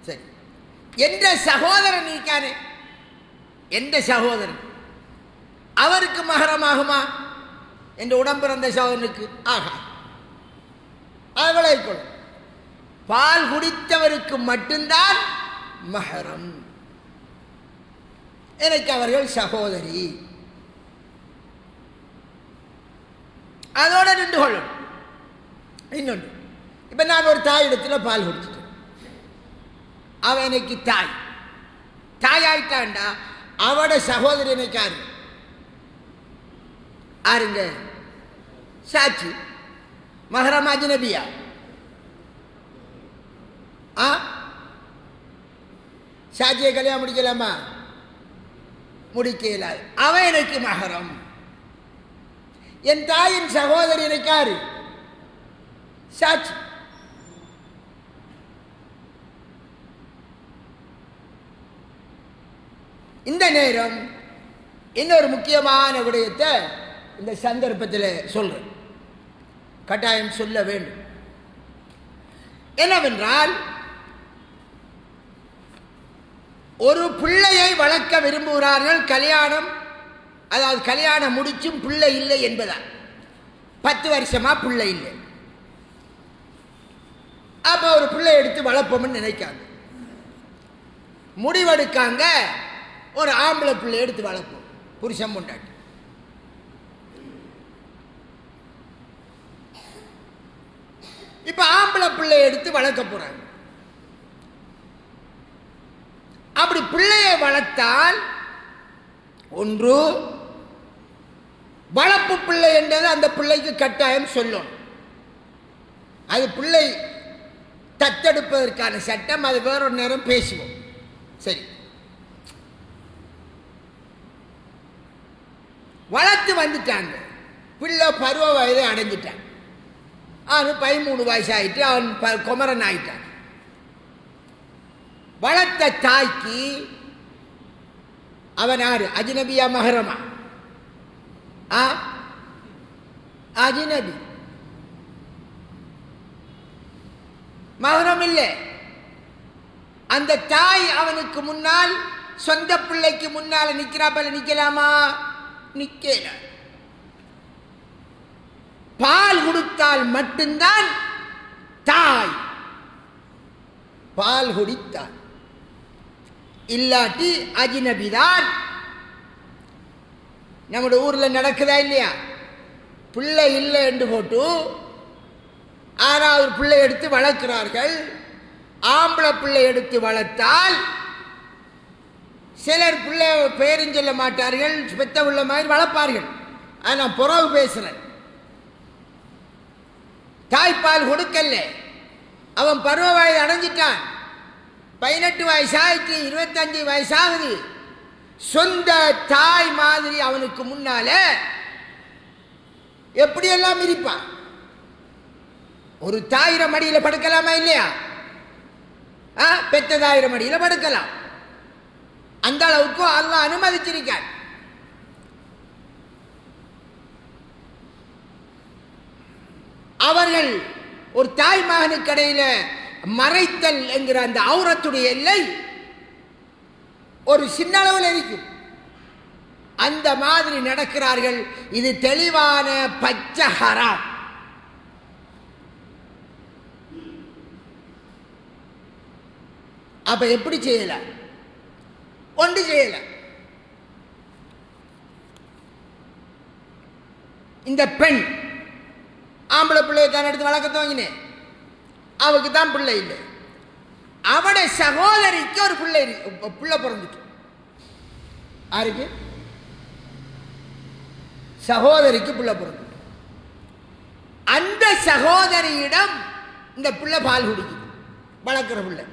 சரி, என்ற சகோதரன் இருக்கானே, எந்த சகோதரன் அவருக்கு மகரமாகுமா? என்ற உடம்பிறந்த சகோதரனுக்கு ஆகா. அவளை பால் குடித்தவருக்கு மட்டும்தான் மகரம், எனக்கு அவர்கள் சகோதரி. அதோட நின்று கொள்ளணும். இன்னொன்று, இப்ப நான் ஒரு தாயிடத்தில் பால் குடிச்சிட்டேன், அவன் எனக்கு தாய், தாயாயிட்டான்டா, அவட சகோதரி எனக்கு யாரு? ஆருங்க சாட்சி, மஹரம் அஜ்னபியா? சாட்சியை கல்யாணம் முடிக்கலாமா? முடிக்க இயலாது. அவன் எனக்கு மஹரம். என் தாயின் சகோதரி எனக்கு யாரு? சாட்சி. இந்த நேரம் இன்னொரு முக்கியமான விடயத்தை இந்த சந்தர்ப்பத்தில் சொல்றேன். கட்டாயம் சொல்ல வேண்டும். என்னவென்றால், ஒரு பிள்ளையை வளர்க்க விரும்புகிறார்கள். அதாவது கல்யாணம் முடிச்சும் பிள்ளை இல்லை என்பதால் 10 வருஷமா பிள்ளை இல்லை. அப்போ ஒரு பிள்ளை எடுத்து வளர்ப்போம்னு நினைக்காங்க. முடிவெடுக்காங்க, ஒரு ஆம்பளை பிள்ளை எடுத்து வளர்ப்போம், புருஷன் பொண்டாட்டி. இப்ப ஆம்பளை பிள்ளை எடுத்து வளர்க்க போறாங்க. அப்படி பிள்ளையை வளர்த்தால், ஒன்று வளர்ப்பு பிள்ளை என்றது அந்த பிள்ளைக்கு கட்டாயம் சொல்லணும். அது பிள்ளை தத்தெடுப்பதற்கான சட்டம், அது வேறொரு நேரம் பேசுவோம். சரி, வளர்த்து வந்துட்டாங்க, பிள்ளை பருவ வயதை அடைஞ்சிட்டான். அவன் 13 வயசு ஆயிட்டு, அவன் குமரன் ஆயிட்டான். வளர்த்த தாய்க்கு அவன் யாரு? அஜ்னபியா மஹரமா? அஜ்னபி, மஹரம் இல்லை. அந்த தாய் அவனுக்கு முன்னால், சொந்த பிள்ளைக்கு முன்னால் நிற்கிறாப்பல, நிற்கலாமா? நிற்கல. பால் கொடுத்தால் மட்டும்தான் தாய் பால் குடித்தாள், இல்லாட்டி அஜ்னபிதான். நம்முடைய ஊரில் நடக்குதா இல்லையா? பிள்ளை இல்லை என்று போட்டு 6வது பிள்ளை எடுத்து வளர்க்கிறார்கள். ஆம்பளை பிள்ளை எடுத்து வளர்த்தால் சிலர் பிள்ளை பேரும் சொல்ல மாட்டார்கள், பெத்த உள்ள மாதிரி வளர்ப்பார்கள். ஆனால் புறவு பேசுறேன், தாய்ப்பால் கொடுக்கல, அவன் பருவ வயது அடைஞ்சிட்டான், 18 வயசாயிட்டு, 25 வயசாகுது. சொந்த தாய் மாதிரி அவனுக்கு முன்னால எப்படியெல்லாம் இருப்பான். ஒரு தாயிர மடியில் படுக்கலாமா இல்லையா? பெத்த தாயிர மடியில் படுக்கலாம். அந்த அளவுக்கு அல்லாஹ் அனுமதிச்சிருக்கான். அவர்கள் ஒரு தாய் மகனுக்கு இடையில மறைத்தல் என்கிற அந்த ஔரத்துடைய எல்லை ஒரு சின்ன அளவில் இருக்கும். அந்த மாதிரி நடக்கிறார்கள். இது தெளிவான பச்சை ஹராம். அப்ப எப்படி செய்யல? ஒன்று செய்யல. இந்த பெண் ஆம்பளை பிள்ளையை தான் எடுத்து வளர்க்க துவங்கினேன், அவருக்கு தான் பிள்ளை இல்லை. அவட சகோதரிக்கு ஒரு பிள்ளை பிறந்துட்டு, யாருக்கு? சகோதரிக்கு பிள்ளை பிறந்துட்டு. அந்த சகோதரியிடம் இந்த பிள்ளை பால் குடிக்குது, வளர்க்கிற பிள்ளை.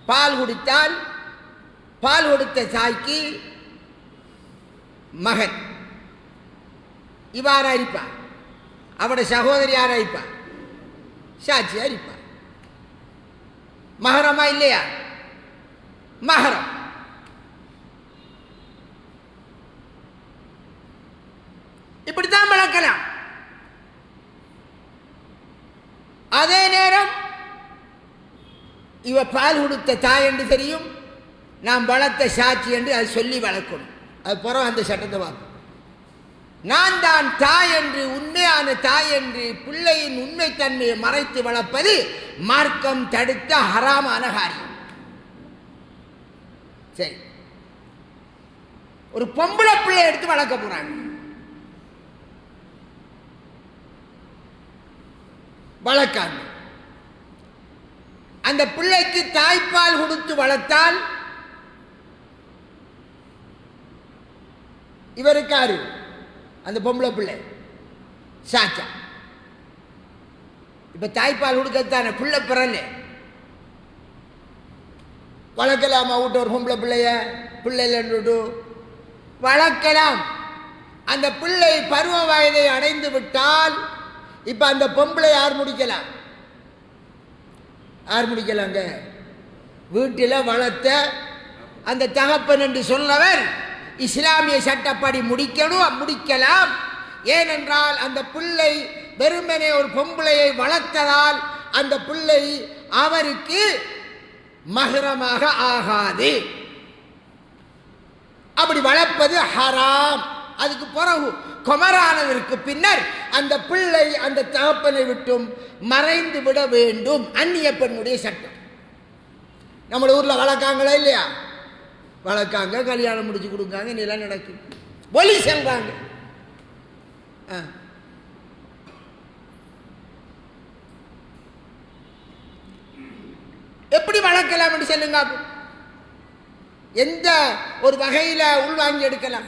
பால் குடித்தால் பால் கொடுத்த தாய்க்கு மகன் இவ்வாறு அரிப்பா, அவட சகோதரி யார் அரிப்பா? சாட்சி அரிப்பா. மஹரமா இல்லையா? மஹரம். இப்படித்தான் வளர்க்கலாம். அதே நேரம் இவ பால் கொடுத்த தாய் என்று தெரியும், நாம் வளர்த்த சாட்சி என்று அது சொல்லி வளர்க்கணும். அது பிறகு அந்த சட்டத்தை பார்ப்போம். நான் தான் தாய் என்று, உண்மையான தாய் என்று பிள்ளையின் உண்மைத்தன்மையை மறைத்து வளர்ப்பது மார்க்கம் தடுத்த ஹராமான காரியம். சரி, ஒரு பொம்பளை பிள்ளை எடுத்து வளர்க்க போறாங்க. வளர்க்காங்க. அந்த பிள்ளைக்கு தாய்ப்பால் கொடுத்து வளர்த்தால் இவருக்காரு அந்த பொம்பளை பிள்ளை சாச்சா. இப்ப தாய்ப்பால் கொடுக்கத்தான பிள்ளை பிறல வளர்க்கலாமா? விட்டு ஒரு பொம்பளை பிள்ளைய பிள்ளை இல்லைன்னு வளர்க்கலாம். அந்த பிள்ளை பருவ வயதை அடைந்து விட்டால் இப்ப அந்த பொம்பளை யார் முடிக்கலாம்? யார் முடிக்கலாங்க? வீட்டில் வளர்த்த அந்த தகப்பன் என்று சொன்னவர் இஸ்லாமிய சட்டப்படி முடிக்கலாம். ஏனென்றால் அந்த பிள்ளை வெறுமனே ஒரு பொம்பளையை வளர்த்ததால் அந்த பிள்ளை அவருக்கு மஹ்ரமாக ஆகாது. அப்படி வளர்ப்பது ஹராம். அதுக்கு பிறகு குமரானதற்கு பின்னர் அந்த பிள்ளை அந்த தகப்பனை விட்டும் மறைந்து விட வேண்டும். அந்நிய பெண்ணுடைய சட்டம். நம்ம ஊரில் வளர்க்காங்களா இல்லையா? வளர்க்காங்க, கல்யாணம் முடிச்சு கொடுக்காங்க, இதெல்லாம் நடக்கும். ஒலி செல்றாங்க. எப்படி வளர்க்கலாம் என்று சொல்லுங்க. எந்த ஒரு வகையில் உள்வாங்கி எடுக்கலாம்?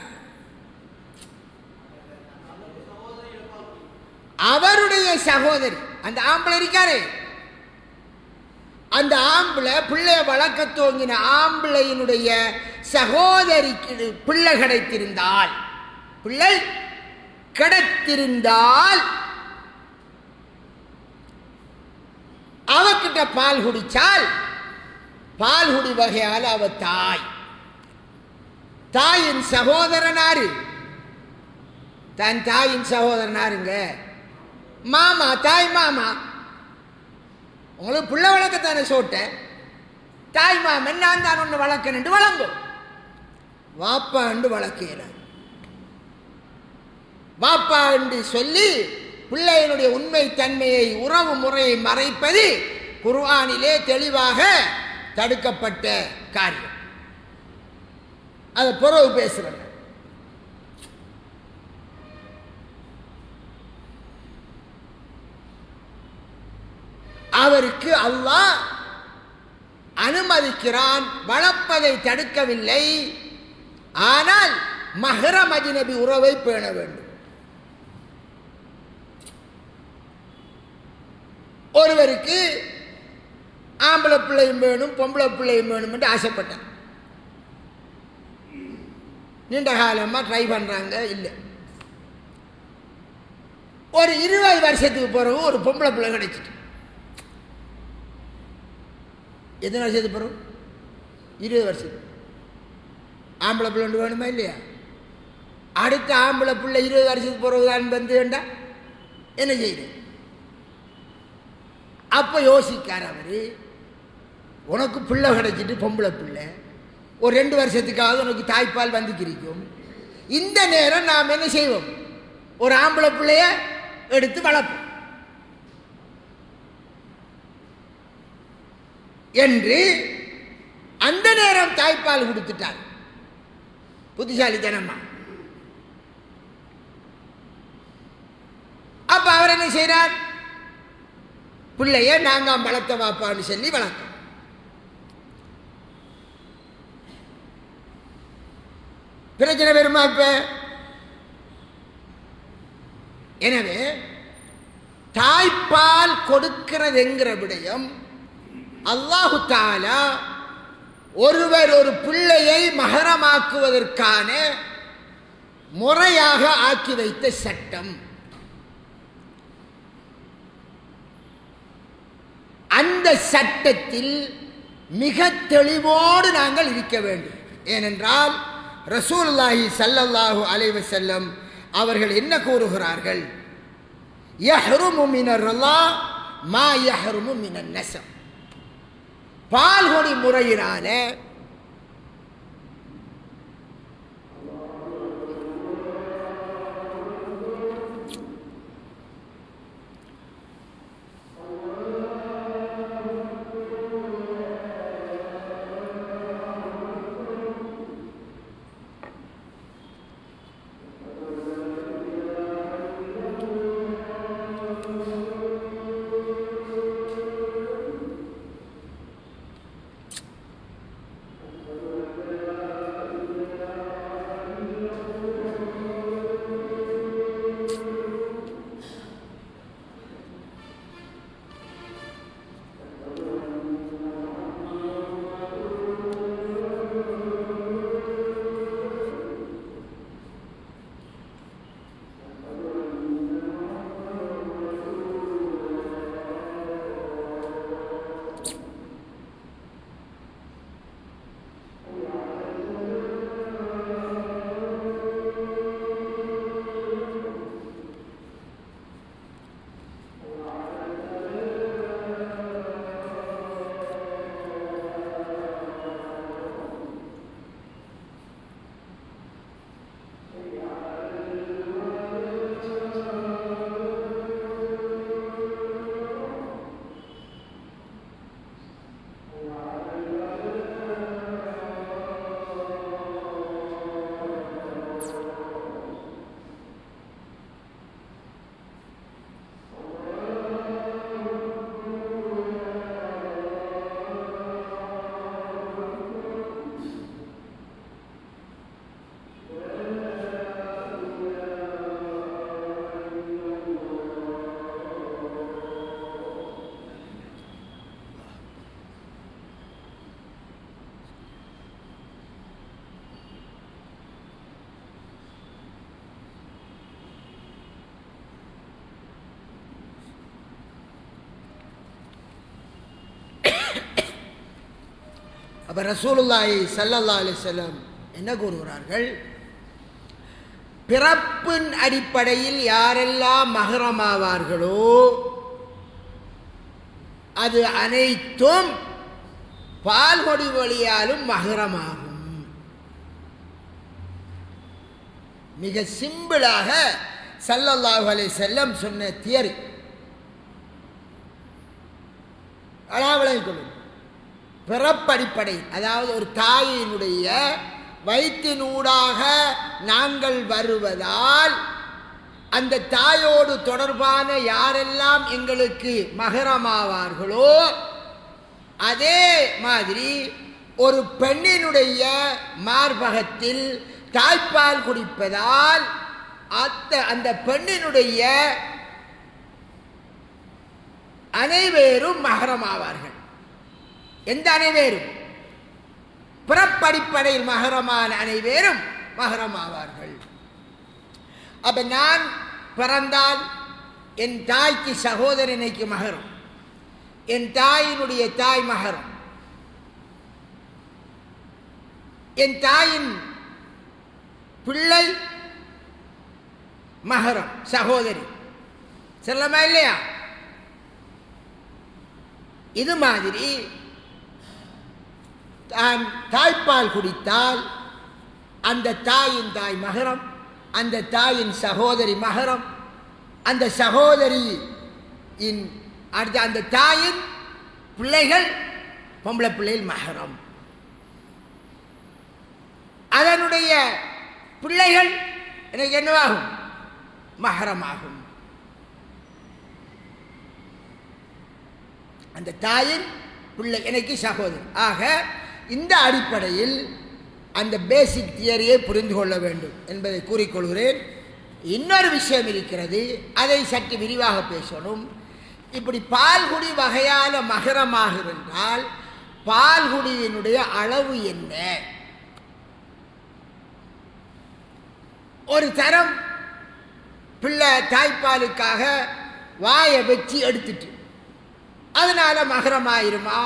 அவருடைய சகோதரி, அந்த ஆம்பளை இருக்காரு, அந்த ஆம்பளை பிள்ளைய வளர்க்க துவங்கின ஆம்பளையினுடைய சகோதரிக்கு பிள்ளை கிடைத்திருந்தால் அவகிட்ட பால் குடிச்சால் பால்குடி வகையால் அவ தாயின் சகோதரனாரு. தன் தாயின் சகோதரனாருங்க மாமா, தாய் மாமா. உங்களுக்கு பிள்ளை வளர்க்கத்தானே சோட்ட, தாய் மாமன் நான் தான் ஒன்று வளர்க்கணுண்டு வளங்கும். வாப்பா என்று வளர்க்கிறார். வாப்பா என்று சொல்லி பிள்ளையினுடைய உண்மை தன்மையை, உறவு முறையை மறைப்பது குர்ஆனிலே தெளிவாக தடுக்கப்பட்ட காரியம். அதை பிறகு பேசுறேன். அவருக்கு அல்லாஹ் அனுமதிக்கிறான், வளர்ப்பதை தடுக்கவில்லை. ஆனால் மஹ்ரம் அஜ்னபி உறவை பேண வேண்டும். ஒருவருக்கு ஆம்பளை பிள்ளையும் வேணும், பொம்பளை பிள்ளையும் வேணும் என்று ஆசைப்பட்டார். நீண்ட காலமாக ட்ரை பண்ணுறாங்க, இல்லை. ஒரு 20 வருஷத்துக்கு பிறகு ஒரு பொம்பளை பிள்ளை கிடைச்சிட்டு. எத்தனை வருஷத்துக்கு பிறகு? 20 வருஷத்துக்கு. ஆம்பளை பிள்ளை ஒன்று வேணுமா இல்லையா? அடுத்த ஆம்பளை பிள்ளை 20 வருஷத்துக்கு பிறகு தான் வந்து வேண்டாம், என்ன செய்யுது? அப்போ யோசிக்கார் அவர், உனக்கு பிள்ளை கிடைச்சிட்டு பொம்பளை பிள்ளை, ஒரு 2 வருஷத்துக்காவது உனக்கு தாய்ப்பால் வந்து கிடைக்கும். இந்த நேரம் நாம் என்ன செய்வோம்? ஒரு ஆம்பளை பிள்ளைய எடுத்து வளர்ப்போம் என்று அந்த நேரம் தாய்ப்பால் கொடுத்துட்டார். புத்திசாலித்தனமா. அப்ப அவர் என்ன செய்றார்? பிள்ளைய நாங்க வளர்த்த வாப்பான்னு சொல்லி வளர்த்தோம். பிரச்சனை வருமா இப்ப? எனவே தாய்ப்பால் கொடுக்கிறது என்கிற விடயம் அல்லாஹு தஆலா ஒருவர் ஒரு பிள்ளையை மஹரமாக்குவதற்கான முறையாக ஆக்கி வைத்த சட்டம். அந்த சட்டத்தில் மிக தெளிவோடு நாங்கள் இருக்க வேண்டும். ஏனென்றால் ரசூலுல்லாஹி ஸல்லல்லாஹு அலைஹி வஸல்லம் அவர்கள் என்ன கூறுகிறார்கள்? யஹ்ருமு மினர் ரலா மா யஹ்ருமு மினன் நஸப். பால்குடி முறையினால அப்ப ரசூலுல்லாஹி ஸல்லல்லாஹு அலைஹி வஸல்லம் என்ன கூறுகிறார்கள்? பிறப்பின் அடிப்படையில் யாரெல்லாம் மஹ்ரமாவார்களோ அது அனைத்தும் பால்கொடி வழியாலும் மஹ்ரமாகும். மிக சிம்பிளாக ஸல்லல்லாஹு அலைஹி வஸல்லம் சொன்ன தியரி அளவளைக் கொள்ளும். பிறப்படிப்படை, அதாவது ஒரு தாயினுடைய வயிற்றினூடாக நாங்கள் வருவதால் அந்த தாயோடு தொடர்பான யாரெல்லாம் எங்களுக்கு மஹ்ரமாவார்களோ அதே மாதிரி ஒரு பெண்ணினுடைய மார்பகத்தில் தாய்ப்பால் குடிப்பதால் அந்த பெண்ணினுடைய அனைவரும் மஹ்ரமாவார்கள். எந்த அனைவரும்? பிறப்படிப்படையில் மஹ்ரமான அனைவரும் மஹ்ரமாவார்கள். அப்ப நான் பிறந்தால் என் தாய்க்கு சகோதரனைக்கு மஹரம், என் தாயினுடைய தாய் மஹரம், என் தாயின் பிள்ளை மஹரம் சகோதரி. சொல்லமா இல்லையா? இது மாதிரி தான் தாய்ப்பால் குடித்தால் அந்த தாயின் தாய் மஹரம், அந்த தாயின் சகோதரி மஹரம், அந்த சகோதரியின் அடுத்த அந்த தாயின் பிள்ளைகள் பொம்பளை பிள்ளைகள் மஹரம், அதனுடைய பிள்ளைகள் எனக்கு என்னவாகும்? மஹரமாகும். அந்த தாயின் பிள்ளை எனக்கு சகோதரி. ஆக இந்த அடிப்படையில் அந்த பேசிக் தியரியை புரிந்து கொள்ள வேண்டும் என்பதை கூறிக்கொள்கிறேன். இன்னொரு விஷயம் இருக்கிறது, அதை சற்று விரிவாக பேசணும். இப்படி பால்குடி வகையான மகரமாக இருந்தால் பால்குடியினுடைய அளவு என்ன? ஒரு தரம் பிள்ளை தாய்ப்பாலுக்காக வாயை வச்சு எடுத்துட்டு அதனால மகரமாயிருமா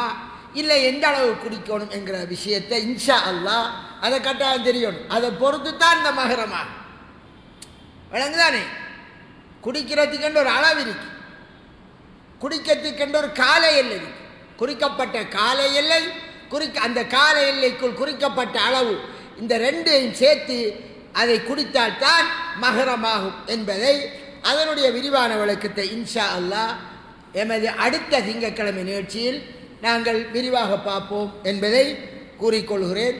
இல்லை எந்த அளவு குடிக்கணும் என்கிற விஷயத்தை இன்ஷா அல்லாஹ் அதை கட்டாயம் தெரியணும். அதை பொறுத்து தான் இந்த மகரமாகும். விளங்குதானே? குடிக்கிறதுக்கென்று ஒரு அளவு இருக்கு, குடிக்கிறதுக்கென்று ஒரு கால எல்லை இருக்கு. குறிக்கப்பட்ட கால எல்லை, அந்த கால எல்லைக்குள் குறிக்கப்பட்ட அளவு, இந்த ரெண்டையும் சேர்த்து அதை குடித்தால்தான் மகரமாகும் என்பதை அதனுடைய விரிவான விளக்கத்தை இன்ஷா அல்லாஹ் எமது அடுத்த திங்கட்கிழமை நிகழ்ச்சியில் நாங்கள் விரிவாக பார்ப்போம் என்பதை கூறிக்கொள்கிறேன்.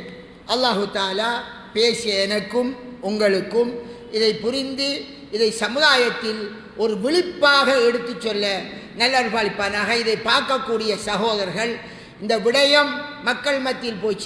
அல்லாஹு தாலா பேசிய எனக்கும் உங்களுக்கும் இதை புரிந்து இதை சமுதாயத்தில் ஒரு விழிப்பாக எடுத்து சொல்ல நல்லருள்பாலிப்பானாக. இதை பார்க்கக்கூடிய சகோதரர்கள் இந்த விடயம் மக்கள் மத்தியில் போய்